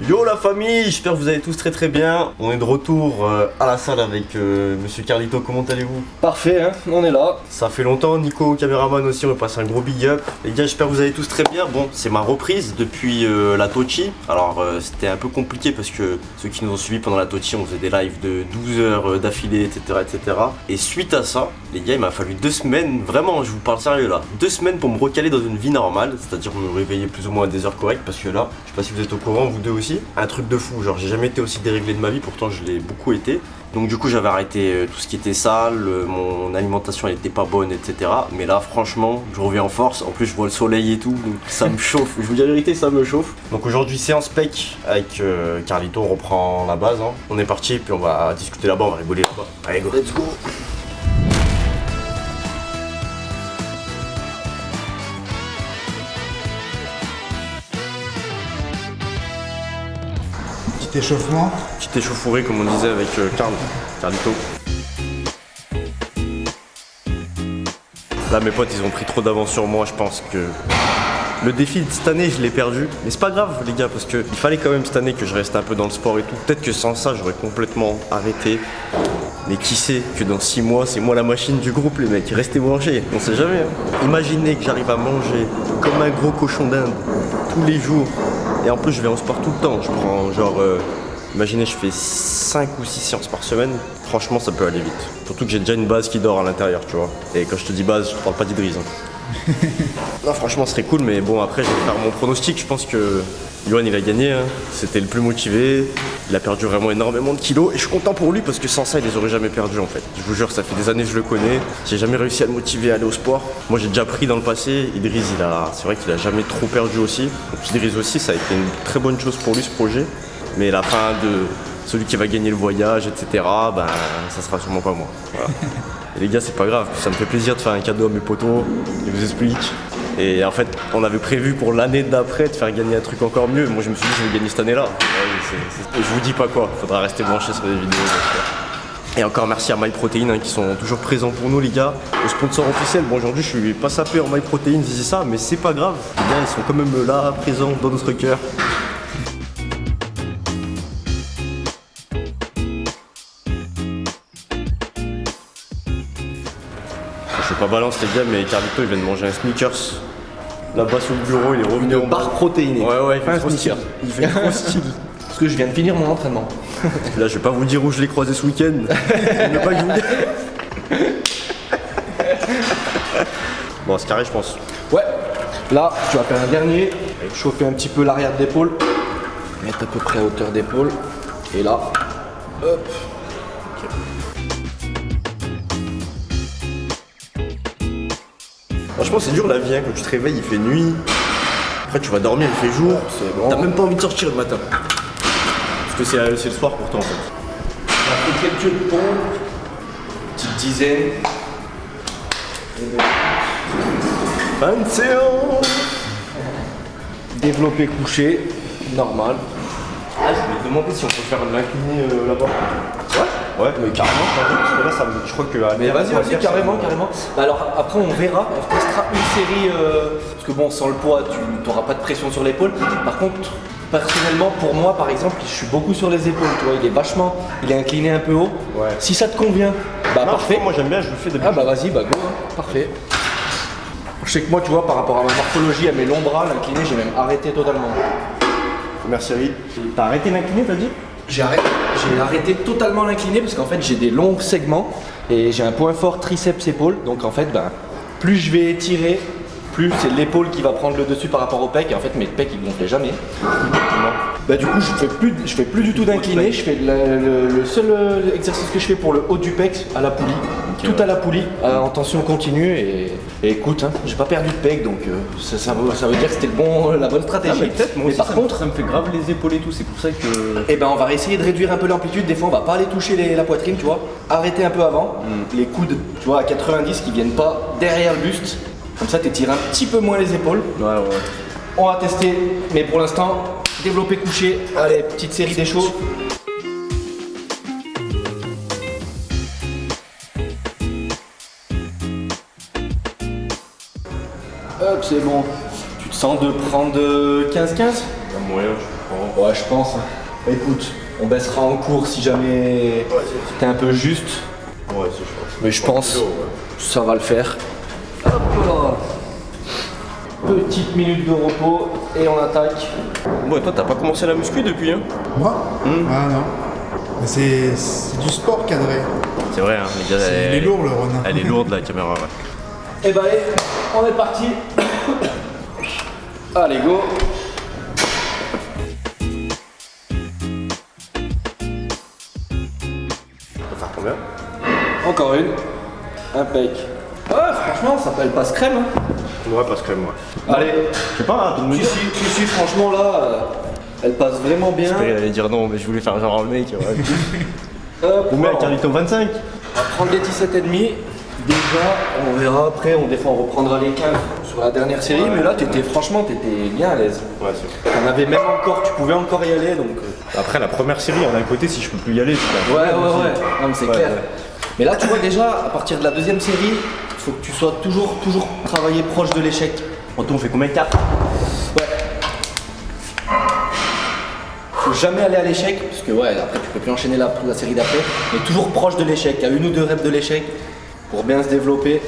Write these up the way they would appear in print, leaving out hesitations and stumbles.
Yo la famille, j'espère que vous allez tous très bien. On est de retour à la salle avec Monsieur Carlito, comment allez-vous? Parfait, hein, on est là. Ça fait longtemps, Nico, caméraman aussi, on passe un gros big up. Les gars, j'espère que vous allez tous très bien. Bon, c'est ma reprise depuis la Tochi. Alors c'était un peu compliqué parce que ceux qui nous ont suivis pendant la Tochi, on faisait des lives de 12 heures d'affilée, etc. Et suite à ça, les gars, il m'a fallu 2 semaines, vraiment, je vous parle sérieux là, 2 semaines pour me recaler dans une vie normale, c'est-à-dire me réveiller plus ou moins à des heures correctes parce que là, je sais pas si vous êtes au courant, vous deux aussi, un truc de fou, genre j'ai jamais été aussi déréglé de ma vie, pourtant je l'ai beaucoup été. Donc du coup j'avais arrêté tout ce qui était sale, mon alimentation elle était pas bonne, etc. Mais là franchement je reviens en force, en plus je vois le soleil et tout, donc ça me chauffe, je vous dis la vérité, ça me chauffe. Donc aujourd'hui séance pec avec Carlito, on reprend la base, hein. On est parti puis on va discuter là-bas, on va rigoler là-bas. Allez go, let's go. Petit échauffement. Petit échauffouré comme on disait avec Carlito. Là mes potes ils ont pris trop d'avance sur moi, je pense que le défi de cette année je l'ai perdu. Mais c'est pas grave les gars parce qu'il fallait quand même cette année que je reste un peu dans le sport et tout. Peut-être que sans ça j'aurais complètement arrêté. Mais qui sait que dans 6 mois c'est moi la machine du groupe les mecs, restez branchés, on sait jamais. Hein. Imaginez que j'arrive à manger comme un gros cochon d'Inde tous les jours. Et en plus je vais en sport tout le temps, je prends genre, imaginez je fais 5 ou 6 séances par semaine, franchement ça peut aller vite. Surtout que j'ai déjà une base qui dort à l'intérieur tu vois. Et quand je te dis base, je te parle pas d'Idriss. Hein. Non franchement ce serait cool mais bon après je vais faire mon pronostic, je pense que Yohan il a gagné, hein. C'était le plus motivé, il a perdu vraiment énormément de kilos et je suis content pour lui parce que sans ça il les aurait jamais perdus en fait. Je vous jure ça fait des années que je le connais, j'ai jamais réussi à le motiver à aller au sport. Moi j'ai déjà pris dans le passé, Idriss c'est vrai qu'il a jamais trop perdu aussi. Donc Idriss aussi ça a été une très bonne chose pour lui ce projet. Mais la fin de celui qui va gagner le voyage etc, ben ça sera sûrement pas moi. Voilà. Et les gars c'est pas grave, ça me fait plaisir de faire un cadeau à mes potos, je vous explique. Et en fait, on avait prévu pour l'année d'après de faire gagner un truc encore mieux. Moi, je me suis dit, je vais gagner cette année-là. Je vous dis pas quoi, faudra rester branché sur les vidéos. Et encore merci à MyProtein hein, qui sont toujours présents pour nous, les gars. Le sponsor officiel, bon, aujourd'hui, je suis pas sapé en MyProtein, je dis ça, mais c'est pas grave. Les gars, ils sont quand même là, présents dans notre cœur. Je sais pas balance les gars, mais Carlito il vient de manger un sneakers. Là-bas sur le bureau, il est revenu Une barre protéinée. Ouais, il fait un trop style. Il fait trop style. Parce que je viens de finir mon entraînement. Là, je vais pas vous dire où je l'ai croisé ce week-end. Je ne pas que je vous dise. Bon, c'est carré, je pense. Ouais, là, tu vas faire un dernier. Chauffer un petit peu l'arrière de l'épaule. Mettre à peu près à hauteur d'épaule. Et là, hop. Franchement, c'est dur la vie, hein. Quand tu te réveilles, il fait nuit. Après, tu vas dormir, il fait jour. Bon. T'as même pas envie de sortir le matin. Parce que c'est le soir pour toi en fait. On a fait quelques pompes. Petite dizaine. Fin de séance. Développé couché. Normal. Ah, je voulais te demander si on peut faire l'incliné là-bas. Ouais, mais carrément, parce que là, je crois que... Mais vas-y, carrément. Bah alors après on verra, on testera une série, parce que bon, sans le poids, tu n'auras pas de pression sur l'épaule. Par contre, personnellement, pour moi, par exemple, je suis beaucoup sur les épaules, tu vois, il est incliné un peu haut. Ouais. Si ça te convient, bah non, parfait. Moi j'aime bien, je le fais depuis. Ah bah vas-y, bah go, hein, parfait. Je sais que moi, tu vois, par rapport à ma morphologie, à mes longs bras, l'incliné, j'ai même arrêté totalement. Merci Ari. T'as arrêté l'incliné, t'as dit? J'ai arrêté totalement l'incliné parce qu'en fait j'ai des longs segments et j'ai un point fort triceps épaule, donc en fait plus je vais étirer, plus c'est l'épaule qui va prendre le dessus par rapport au pec et en fait mes pecs ils gonflaient jamais. Bah du coup je fais plus du tout d'incliné, je fais le seul exercice que je fais pour le haut du pec à la poulie, okay, tout à la poulie en tension continue et écoute hein, j'ai pas perdu de pec donc ça veut dire que c'était la bonne stratégie. Ah, mais mais par contre ça me fait grave les épaules et tout, c'est pour ça que... Eh ben on va essayer de réduire un peu l'amplitude, des fois on va pas aller toucher la poitrine tu vois, arrêter un peu avant, les coudes tu vois à 90 qui viennent pas derrière le buste, comme ça t'étires un petit peu moins les épaules. Ouais. On va tester, mais pour l'instant, développé couché, allez, petite série des chauds. Hop, c'est bon. Tu te sens de prendre 15-15 ? Moyen. Bon, ouais, je pense. Écoute, on baissera en cours si jamais t'es un peu juste. Ouais, c'est chaud. Mais je pense que ça va le faire. Hop là. Petite minute de repos et on attaque. Bon, et toi, t'as pas commencé la muscu depuis, hein? Moi Ah non. Mais c'est du sport cadré. C'est vrai, hein, les gars. Il est lourd le run. Elle est lourde, la caméra, ouais. Et bah allez, on est parti. Allez, go. On va faire combien? Encore une. Impec. Ouais, franchement, ça s'appelle passe crème. Hein. Ouais, parce que moi. Allez, Je sais pas, hein, tu franchement là, elle passe vraiment bien. J'espérais qu'elle allait dire non, mais je voulais faire genre le mec. Ouais. Hop, Ou mec, Carlito 25. on va prendre les 17,5. Déjà, on verra après, des fois on reprendra les 15 sur la dernière série, mais là franchement t'étais bien à l'aise. Ouais, c'est vrai. T'en avais même encore, tu pouvais encore y aller donc. Après, la première série, d'un côté, si je peux plus y aller, c'est Ouais, non mais c'est Ouais, clair. ouais. Mais là tu vois déjà, à partir de la deuxième série, il faut que tu sois toujours travaillé proche de l'échec. On fait combien de cartes? Ouais. Faut jamais aller à l'échec, parce que ouais, après tu peux plus enchaîner la série d'après, mais toujours proche de l'échec, à 1 ou 2 reps de l'échec, pour bien se développer.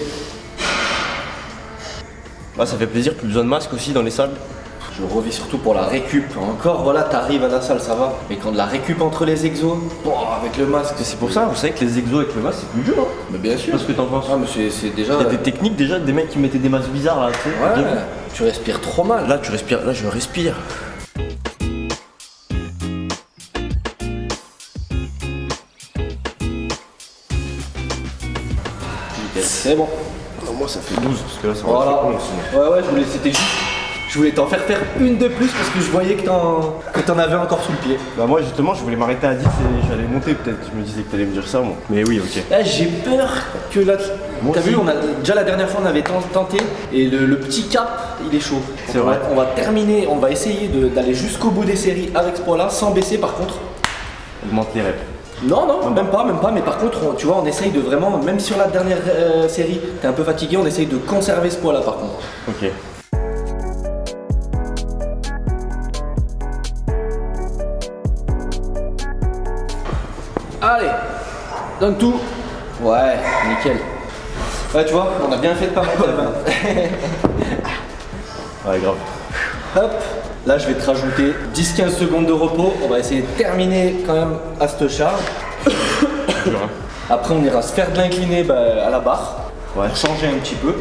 Bah, ça fait plaisir, plus besoin de masque aussi dans les salles. Je revis surtout pour la récup. Encore, voilà, t'arrives à la salle, ça va. Mais quand de la récup entre les exos, avec le masque, C'est pour ça, vous savez que les exos avec le masque, c'est plus dur. Hein. Mais bien sûr. Parce que t'en penses. Ah, mais c'est déjà. Il y a des techniques déjà, des mecs qui mettaient des masques bizarres là, tu sais. Ouais, Bien vu. tu respires trop mal. Là, tu respires, là, je respire. C'est bon. Moi, ça fait 12, parce que là, ça va Voilà. faire 11 sinon. Ouais, c'était juste. Je voulais t'en faire une de plus parce que je voyais que t'en avais encore sous le pied. Bah, moi, justement, je voulais m'arrêter à 10 et j'allais monter peut-être. Je me disais que t'allais me dire ça, moi. Mais oui, ok. Là, j'ai peur que là. Moi T'as aussi. vu, déjà la dernière fois on avait tenté et le petit cap il est chaud. C'est Donc, vrai. On va terminer, on va essayer d'aller jusqu'au bout des séries avec ce poids-là sans baisser par contre. Augmente les reps. Non, même pas, mais par contre, tu vois, on essaye de vraiment, même sur la dernière série, t'es un peu fatigué, on essaye de conserver ce poids-là par contre. Ok. Allez, donne tout. Ouais, nickel. Ouais, tu vois, on a bien fait de pas monter la main. Ouais, grave. Hop, là je vais te rajouter 10-15 secondes de repos. On va essayer de terminer quand même à cette charge. Dur, hein. Après, on ira se faire de l'incliné à la barre. Ouais. Pour changer un petit peu.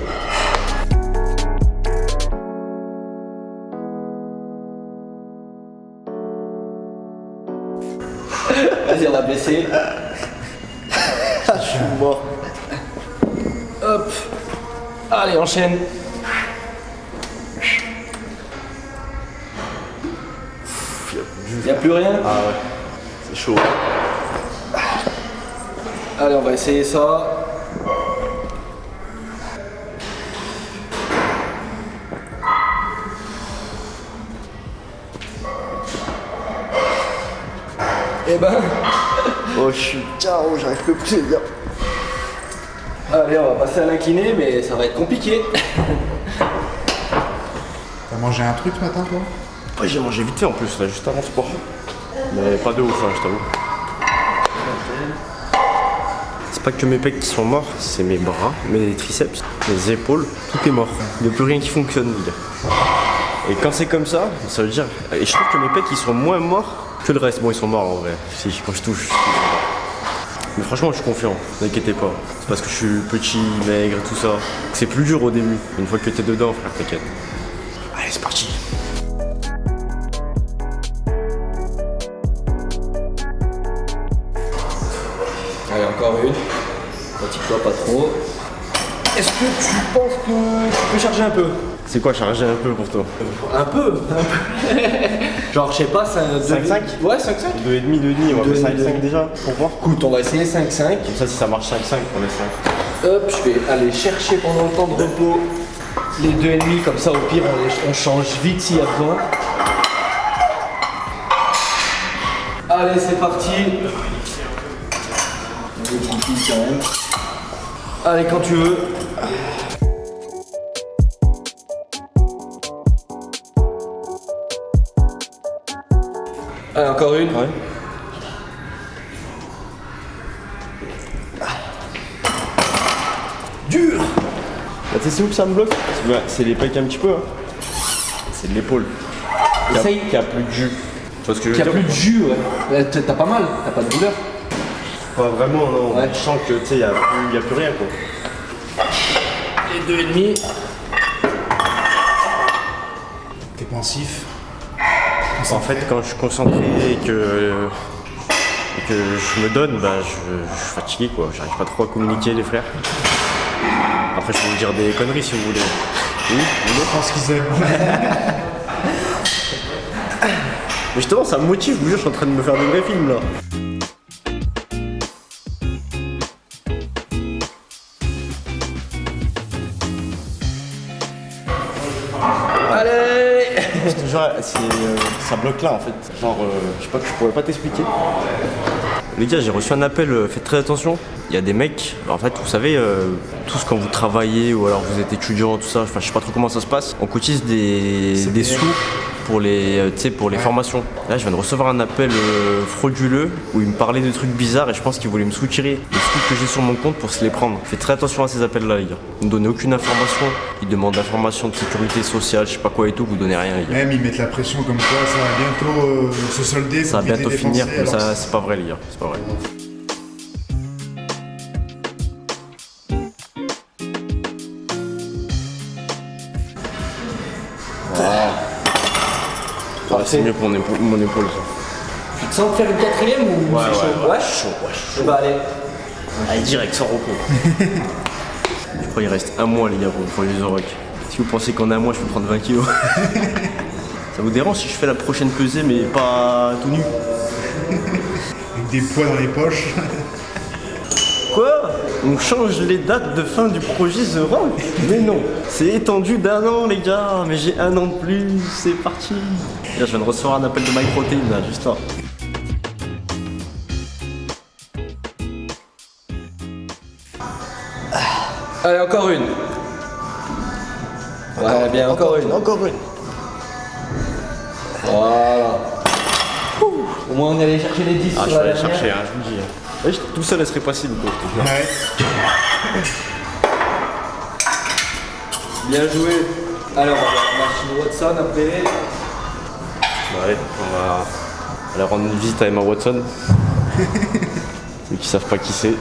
Vas-y, on va baisser. Je suis mort. Hop. Allez, enchaîne. Y'a plus rien? Ah ouais. C'est chaud. Allez, on va essayer ça. Et ben, Oh, je suis KO, j'arrive plus à dire. allez, on va passer à l'incliné, mais ça va être compliqué. T'as mangé un truc ce matin toi? Ouais, j'ai mangé vite fait en plus, là, juste avant le sport. Mais pas de ouf, hein, je t'avoue. C'est pas que mes pecs qui sont morts, c'est mes bras, mes triceps, mes épaules, tout est mort. Il n'y a plus rien qui fonctionne, les gars. Et quand c'est comme ça veut dire. Et je trouve que mes pecs ils sont moins morts que le reste. Bon, ils sont morts en vrai. Si, quand je touche. Mais franchement, je suis confiant, n'inquiétez pas. C'est parce que je suis petit, maigre, tout ça. C'est plus dur au début. Une fois que t'es dedans, frère, t'inquiète. Allez, c'est parti. Allez, encore une. Fatigue-toi pas trop. Est-ce que tu penses que tu peux charger un peu? C'est quoi charger un peu pour toi? Un peu. Genre, je sais pas, c'est un 5-5? Ouais, 5-5. 2,5, 2,5, on va faire 2,5 5 déjà pour voir. Écoute, on va essayer 5-5. Comme ça, si ça marche 5-5, on laisse 5. Hop, je vais aller chercher pendant le temps de repos les 2,5, comme ça au pire on change vite s'il y a besoin. Allez, c'est parti. On est tranquille quand même. Allez, quand tu veux. Allez, encore une. Ouais. Dur. Bah, tu sais où que ça me bloque? C'est les pecs un petit peu. Hein. C'est de l'épaule. Essaye. Qui a plus de jus. Tu vois ce que je Qui veux a dire? plus de jus, ouais. T'as pas mal, t'as pas de douleur. Pas vraiment, non. Ouais. Je sens que tu sais, y a plus rien quoi. Et 2,5. T'es pensif. En fait, quand je suis concentré et que je me donne, bah, je suis fatigué quoi. J'arrive pas trop à communiquer les frères. Après, je peux vous dire des conneries si vous voulez. Oui, vous voulez? Je pense qu'ils aiment. Mais justement, ça me motive, je vous jure, je suis en train de me faire des vrais films là. Allez. Je te jure, ça bloque là en fait. Genre, je sais pas, je pourrais pas t'expliquer. Les gars, j'ai reçu un appel, faites très attention. Il y a des mecs, en fait, vous savez, tous quand vous travaillez ou alors vous êtes étudiant, tout ça, enfin, je sais pas trop comment ça se passe, on cotise des sous pour les, pour les formations. Là, je viens de recevoir un appel frauduleux où il me parlait de trucs bizarres et je pense qu'il voulait me soutirer les sous que j'ai sur mon compte pour se les prendre. Faites très attention à ces appels-là, les gars. Ne me donnez aucune information. Ils demandent d'informations de sécurité sociale, je sais pas quoi et tout, vous donnez rien, les gars. Même ils mettent la pression comme quoi ça va bientôt se solder. Ça va pour bientôt vider finir, dépenser, mais alors ça, c'est pas vrai, les gars, c'est pas vrai. Ouais, c'est mieux pour mon épaule, ça. Tu te sens de faire une quatrième ou c'est chaud? Ouais. Chaud, ouais, chaud. Eh bah allez. Allez, direct, sans repos. Je crois qu'il reste un mois, les gars, pour les Euroc. Si vous pensez qu'en un mois, je peux prendre 20 kilos. Ça vous dérange si je fais la prochaine pesée, mais pas tout nu? avec des poids dans les poches. Quoi? On change les dates de fin du projet The Rock? Mais non, c'est étendu d'un an, les gars. Mais j'ai un an de plus, c'est parti. Là, je viens de recevoir un appel de MyProtein, là, juste là. Allez, encore une. Ouais, bien, encore une. Encore une. Voilà. Au moins, on est allé chercher les 10 Ah, sur je la vais aller dernière. chercher, hein, je vous le dis. Hein. Tout seul, elle serait pas si quoi, je te jure. Ouais. Bien joué. Alors, on va voir la machine Watson après. Bah, allez, on va aller rendre une visite à Emma Watson. Ceux qui savent pas qui c'est.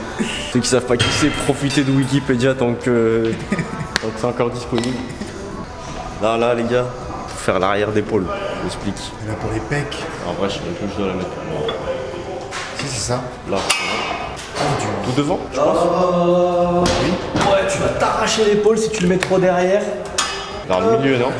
Ceux qui savent pas qui c'est, profitez de Wikipédia tant que c'est encore disponible. Là, les gars, faut faire l'arrière d'épaule, je l'explique. Et là pour les pecs. En vrai, je sais même plus où je dois la mettre. Si, c'est ça. Là, tout devant, je pense. Ouais, tu vas t'arracher l'épaule si tu le mets trop derrière. Dans le milieu, non?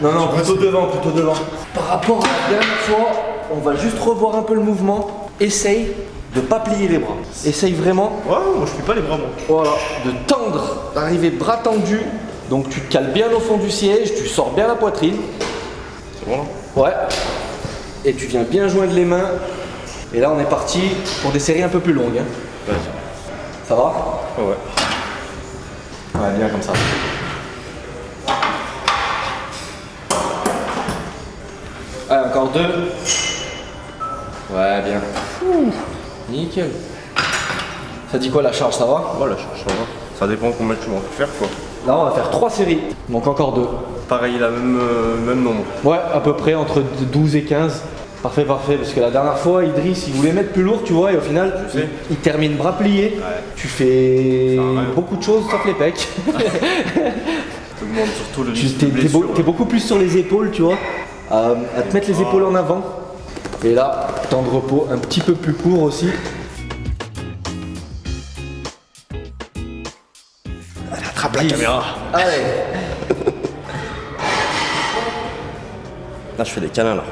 Non, plutôt devant, plutôt devant. Par rapport à la dernière fois, on va juste revoir un peu le mouvement. Essaye de pas plier les bras. Essaye vraiment, Ouais, moi je plie pas les bras, moi. voilà, de tendre, d'arriver bras tendus. Donc tu te cales bien au fond du siège, tu sors bien la poitrine. C'est bon là? Ouais. Et tu viens bien joindre les mains. Et là, on est parti pour des séries un peu plus longues. Hein. Vas-y. Ça va? Ouais. Ouais, bien comme ça. Allez, encore deux. Ouais, bien. Nickel. Ça dit quoi la charge, ça va? Voilà, ça va. Ça dépend combien tu vas en faire, quoi. Là, on va faire 3 séries. Donc encore 2. Pareil, la même nombre. Ouais, à peu près entre 12 et 15. Parfait, parfait. Parce que la dernière fois, Idriss, il voulait mettre plus lourd, tu vois, et au final, Je sais. il termine bras pliés. Ouais. Tu fais Ça va, beaucoup de choses sauf les pecs. Ça augmente surtout le Tu risque de t'es blessure. t'es beaucoup plus sur les épaules, tu vois, à te mettre les épaules en avant. Et là, temps de repos un petit peu plus court aussi. Attrape la caméra. Allez. Là, je fais des câlins, là.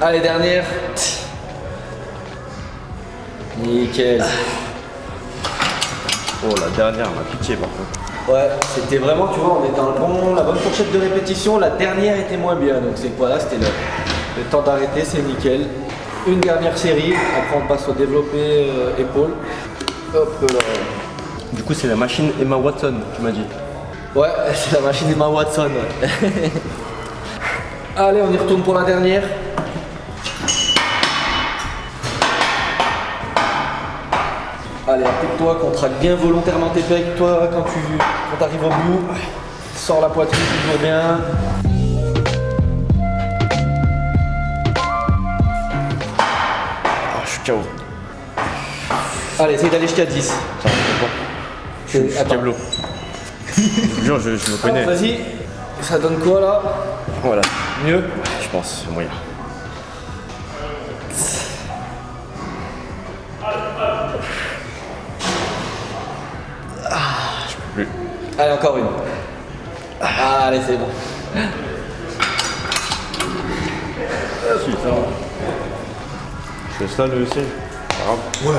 Allez, dernière. Nickel. Oh, la dernière m'a piqué, par contre. Ouais, c'était vraiment, tu vois, on était dans la bonne fourchette de répétition. La dernière était moins bien, donc c'est quoi là, c'était le temps d'arrêter, c'est nickel. Une dernière série, après on passe au développé épaule. Hop là. Du coup, c'est la machine Emma Watson, tu m'as dit. Ouais, c'est la machine Emma Watson. Ouais. Allez, on y retourne pour la dernière. Allez, applique-toi, contracte bien volontairement tes pecs. Toi, quand t'arrives au bout, sors la poitrine toujours bien. Ah, je suis KO. Allez, essaye d'aller jusqu'à 10. Je suis câblo. Je vous jure, je me connais. Vas-y, ça donne quoi là? Voilà, Mieux? je pense, c'est moyen. Je peux plus. Allez, encore une. Allez, c'est bon. Si, ça va. Je fais ça le siège. Pas grave. Ouais.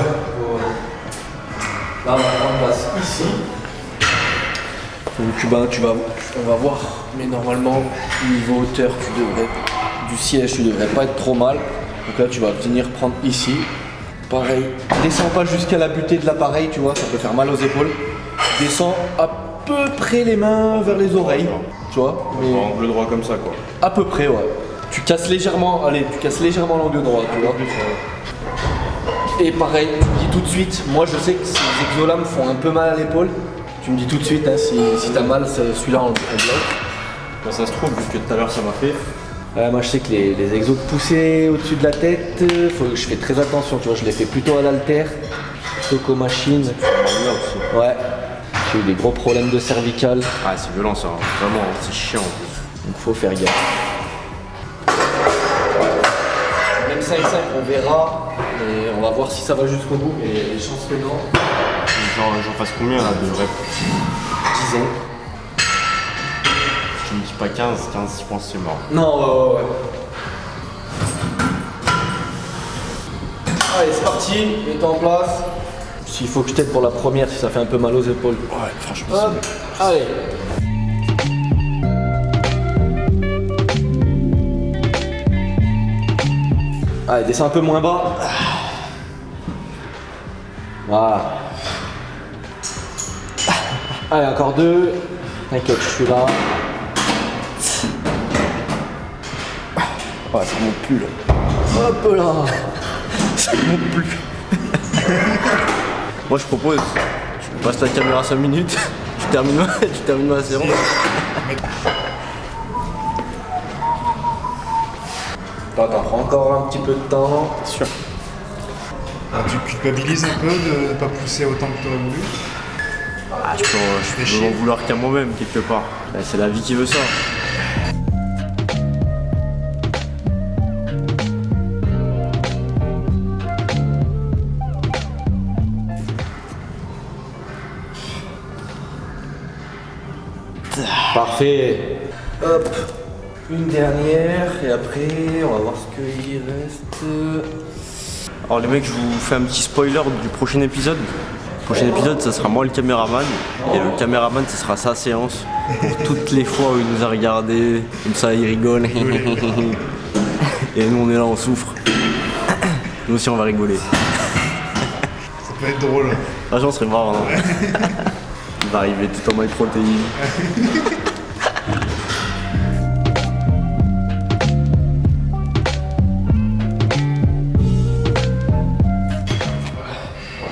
Là, on va prendre place ici. Donc, on va voir. Mais normalement, niveau hauteur, du siège, tu devrais pas être trop mal. Donc là, tu vas venir prendre ici. Pareil, descends pas jusqu'à la butée de l'appareil, tu vois, ça peut faire mal aux épaules. Descends à peu près les mains vers les oreilles, tu vois. Mais Angle droit comme ça, quoi. à peu près, ouais. Tu casses légèrement l'angle droit, tu vois. Et pareil, tu me dis tout de suite, moi je sais que ces exos-là me font un peu mal à l'épaule. Tu me dis tout de suite, hein, si t'as mal, celui-là on bloque. Quand ça se trouve, vu que tout à l'heure ça m'a fait. Moi je sais que les exos poussés au-dessus de la tête, je fais très attention, tu vois, je les fais plutôt à l'haltère, plutôt qu'aux machines. Ouais, j'ai eu des gros problèmes de cervical, Ah, c'est violent ça, vraiment, c'est chiant. donc faut faire gaffe. Même 5-5 on verra, et on va voir si ça va jusqu'au bout, mais les chances que non. J'en fasse combien là de reps? 10 ans. Je me dis pas 15, je pense que c'est mort. Non, ouais. Allez, c'est parti, mets-toi en place. S'il faut que je t'aide pour la première, si ça fait un peu mal aux épaules. Ouais, franchement, Hop, allez. Allez, descends un peu moins bas. Voilà. Allez, encore 2. T'inquiète, je suis là. Ouais, ça monte plus là. Hop là. ça monte plus. Moi je propose, je passe la caméra 5 minutes, tu termines ma séance. T'en prends encore un petit peu de temps. C'est sûr. Alors, tu culpabilises un peu de ne pas pousser autant que tu aurais voulu. Ah, je peux m'en vouloir qu'à moi-même quelque part. C'est la vie qui veut ça. Parfait. Hop. Une dernière et après on va voir ce qu'il reste. Alors les mecs, je vous fais un petit spoiler du prochain épisode. Le prochain épisode, ça sera moi le caméraman. Et le caméraman, ça sera sa séance. Pour toutes les fois où il nous a regardé, comme ça il rigole. Et nous on est là, on souffre. Nous aussi on va rigoler. Ça peut être drôle. Franchement, ce serait marrant. Non il va arriver tout en mode protéine.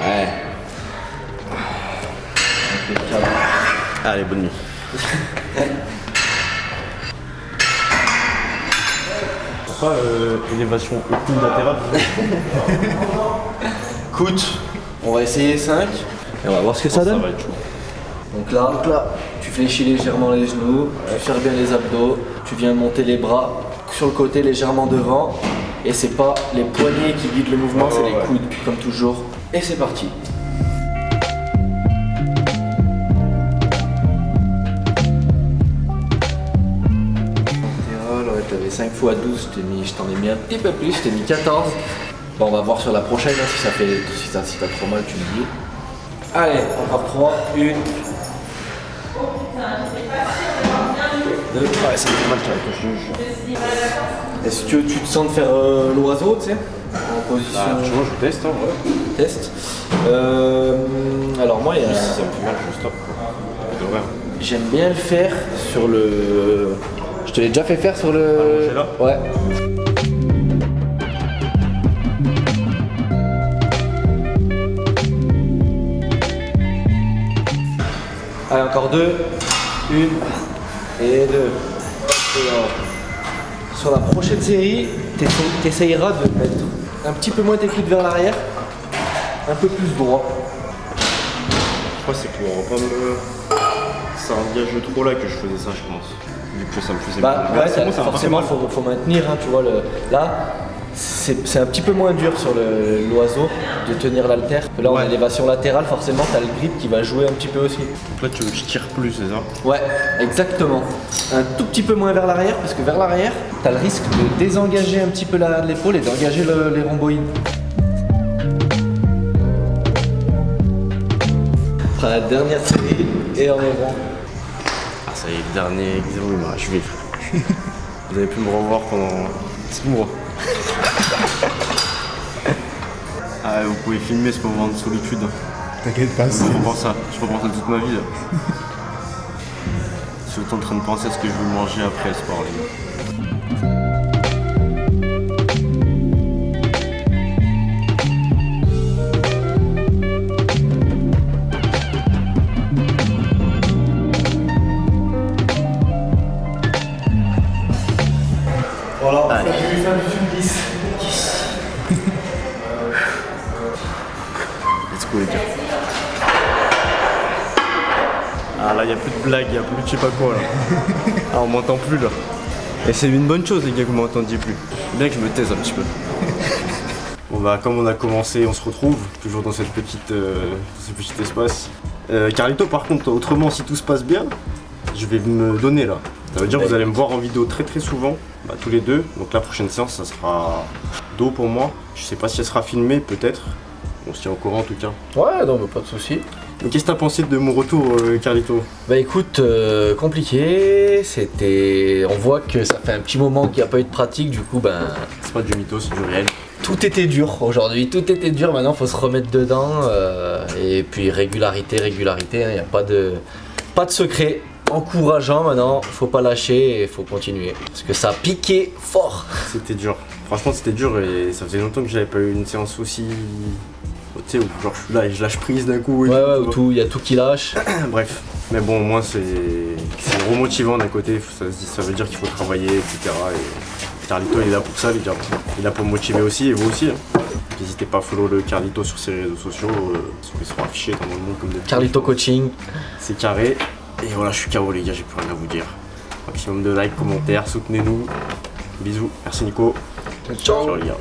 Ouais. Allez, bonne nuit. Pourquoi élévation latérale? Écoute, on va essayer 5 et on va voir ce que ça donne. va être chaud. Donc là, tu fléchis légèrement les genoux, tu serres bien les abdos, tu viens monter les bras sur le côté légèrement devant. Et c'est pas les poignets qui guident le mouvement, c'est les coudes, comme toujours. Et c'est parti. Ouais, t'avais 5 fois 12, je t'en ai mis un petit peu plus, je t'ai mis 14. Bon, on va voir sur la prochaine, hein, si t'as trop mal, tu me dis. Allez, encore 3, 1. Ouais, ça me fait mal quand je juge. Est-ce que tu te sens de faire l'oiseau, tu sais, en position... Franchement, je teste. Hein, ouais. Test. Alors moi, Si ça me fait mal, je stoppe. De vrai. j'aime bien le faire sur le... Je te l'ai déjà fait faire sur le... Allongé là ? Ouais. Allez, encore 2. 1 et 2. Sur la prochaine série, t'essayeras de mettre un petit peu moins tes coudes vers l'arrière, un peu plus droit. Je crois que c'est pour pas me. Ça engage trop là que je faisais ça, je pense. Vu que ça me faisait Bah mal. ouais, C'est bon, ça va pas forcément, faire mal. faut maintenir, hein, tu vois. Là, c'est un petit peu moins dur sur l'oiseau de tenir l'haltère. Là, on a Ouais. l'élévation latérale, forcément, t'as le grip qui va jouer un petit peu aussi. Donc là, tu veux que je tire plus, c'est ça? Ouais, exactement. Un tout petit peu moins vers l'arrière, parce que vers l'arrière, t'as le risque de désengager un petit peu l'épaule et d'engager les rhomboïdes. On fera la dernière série et on est bon. Ah, ça y est, le dernier exo, il m'a achevé, frère. Vous avez pu me revoir pendant 6 mois. Ah, vous pouvez filmer ce moment de solitude. T'inquiète pas, Je reprends ça toute ma vie là. Je suis en train de penser à ce que je veux manger après le sport, les gars. Voilà, Allez. fin du supplice. Let's go, les gars. Ah là, y a plus de blagues, y a plus de je sais pas quoi là. Ah, on m'entend plus là. Et c'est une bonne chose, les gars, que vous m'entendiez plus. Bien que je me taise un petit peu. Bon bah, comme on a commencé, on se retrouve toujours dans cette ce petit espace. Carlito, par contre, autrement, si tout se passe bien, je vais me donner là. Ça veut dire que vous allez me voir en vidéo très souvent, bah, tous les deux. Donc la prochaine séance, ça sera dos pour moi. Je sais pas si elle sera filmée, peut-être. On se tient au courant en tout cas. Ouais, non, mais pas de soucis. Mais qu'est-ce que t'as pensé de mon retour, Carlito? Bah écoute, compliqué, on voit que ça fait un petit moment qu'il n'y a pas eu de pratique, du coup ben... C'est pas du mytho, c'est du réel. Tout était dur aujourd'hui, tout était dur, maintenant faut se remettre dedans, et puis régularité, il n'y a pas de secret. Encourageant maintenant, faut pas lâcher et faut continuer, parce que ça a piqué fort. C'était dur. Franchement, c'était dur et ça faisait longtemps que j'avais pas eu une séance aussi... Tu sais, où genre je suis là et je lâche prise d'un coup. Et Ouais, tout, il y a tout qui lâche. Bref, mais bon, au moins c'est remotivant d'un côté, ça veut dire qu'il faut travailler, etc. Et Carlito il est là pour ça, les gars. Il est là pour me motiver aussi, et vous aussi. Hein. N'hésitez pas à follow le Carlito sur ses réseaux sociaux, ils seront affichés dans le monde comme d'habitude. Carlito Coaching. C'est carré. Et voilà, je suis KO les gars, j'ai plus rien à vous dire. Maximum de likes, commentaires, soutenez-nous. Bisous, merci Nico. Ciao. Ciao les gars.